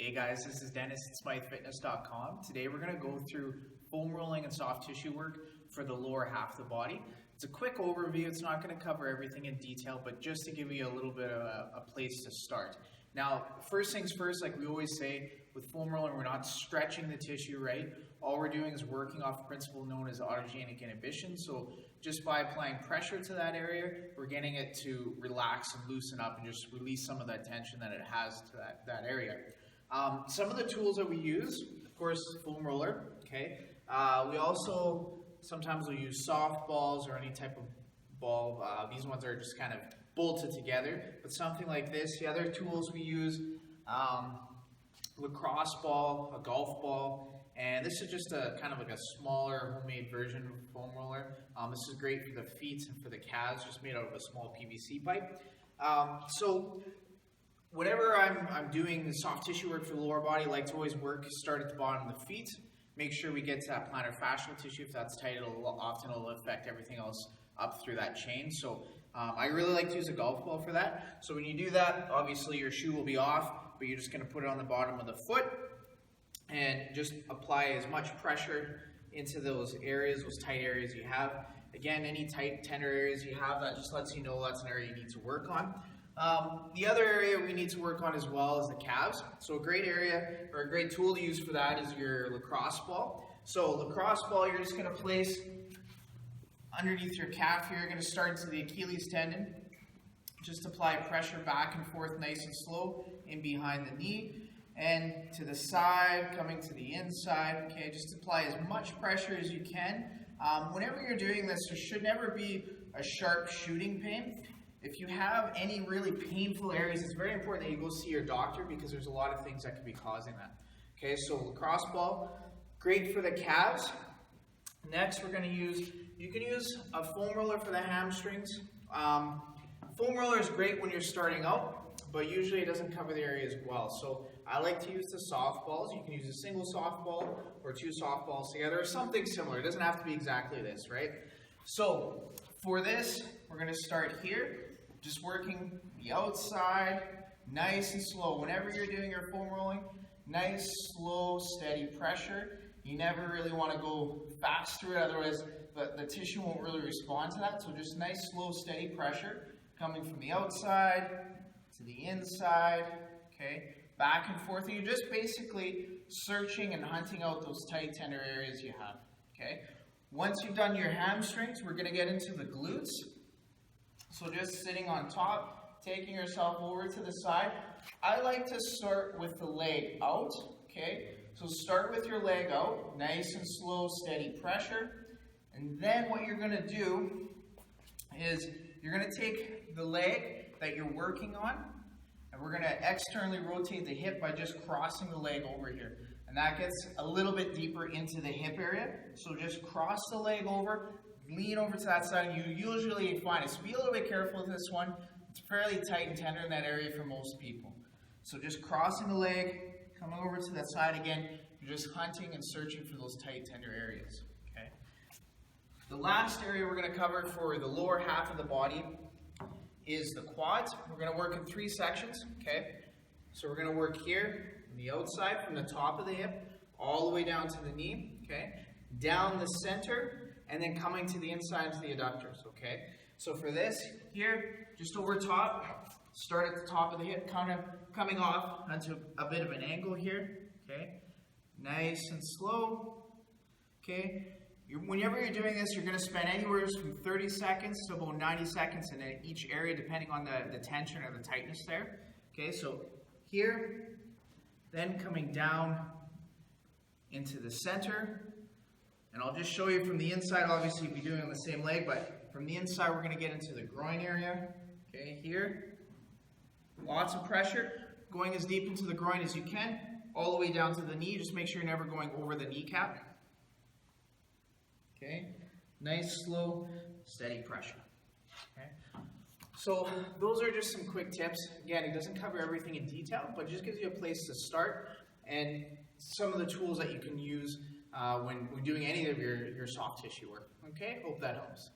Hey guys, this is Dennis at SmytheFitness.com. Today we're going to go through foam rolling and soft tissue work for the lower half of the body. It's a quick overview. It's not going to cover everything in detail, but just to give you a little bit of a place to start. Now, first things first, like we always say, with foam rolling, we're not stretching the tissue, right? All we're doing is working off a principle known as autogenic inhibition. So just by applying pressure to that area, we're getting it to relax and loosen up and just release some of that tension that it has to that area. Some of the tools that we use, of course, foam roller, okay? We also sometimes will use soft balls or any type of ball. These ones are just kind of bolted together, but something like this. The other tools we use, lacrosse ball, a golf ball, and this is just a kind of like a smaller homemade version of a foam roller. This is great for the feet and for the calves, just made out of a small PVC pipe. So whenever I'm doing the soft tissue work for the lower body, I like to always start at the bottom of the feet. Make sure we get to that plantar fascial tissue. If that's tight, it'll affect everything else up through that chain. So I really like to use a golf ball for that. So when you do that, obviously your shoe will be off, but you're just going to put it on the bottom of the foot and just apply as much pressure into those areas, those tight areas you have. Again, any tight, tender areas you have, that just lets you know that's an area you need to work on. The other area we need to work on as well is the calves. So a great area or a great tool to use for that is your lacrosse ball. So lacrosse ball, you're just going to place underneath your calf here. You're going to start into the Achilles tendon. Just apply pressure back and forth nice and slow in behind the knee and to the side, coming to the inside. Okay, just apply as much pressure as you can. Whenever you're doing this, there should never be a sharp shooting pain. If you have any really painful areas, it's very important that you go see your doctor because there's a lot of things that could be causing that. Okay, so lacrosse ball, great for the calves. Next, we're going to use, you can use a foam roller for the hamstrings. Foam roller is great when you're starting out, but usually it doesn't cover the area as well. So I like to use the softballs. You can use a single softball or two softballs together or something similar. It doesn't have to be exactly this, right? So for this, we're going to start here. Just working the outside, nice and slow. Whenever you're doing your foam rolling, nice, slow, steady pressure. You never really want to go fast through it, otherwise the tissue won't really respond to that. So just nice, slow, steady pressure coming from the outside to the inside, okay? Back and forth. And you're just basically searching and hunting out those tight, tender areas you have, okay? Once you've done your hamstrings, we're going to get into the glutes. So just sitting on top, taking yourself over to the side. I like to start with the leg out, okay? So start with your leg out, nice and slow, steady pressure. And then what you're going to do is you're going to take the leg that you're working on, and we're going to externally rotate the hip by just crossing the leg over here. And that gets a little bit deeper into the hip area. So just cross the leg over, lean over to that side, and you usually find it. So be a little bit careful with this one. It's fairly tight and tender in that area for most people. So just crossing the leg, coming over to that side again, you're just hunting and searching for those tight, tender areas. Okay. The last area we're going to cover for the lower half of the body is the quads. We're going to work in 3 sections. Okay. So we're going to work here on the outside from the top of the hip all the way down to the knee. Okay. Down the center and then coming to the inside to the adductors. Okay. So for this here, just over top, start at the top of the hip, kind of coming off onto a bit of an angle here. Okay. Nice and slow. Okay. Whenever you're doing this, you're going to spend anywhere from 30 seconds to about 90 seconds in each area, depending on the tension or the tightness there. Okay, so here, then coming down into the center. And I'll just show you from the inside. Obviously, you'll be doing it on the same leg, but from the inside, we're going to get into the groin area. Okay, here. Lots of pressure, going as deep into the groin as you can, all the way down to the knee. Just make sure you're never going over the kneecap. Okay, nice, slow, steady pressure. Okay, so those are just some quick tips. Again, it doesn't cover everything in detail, but it just gives you a place to start and some of the tools that you can use when doing any of your soft tissue work. Okay, hope that helps.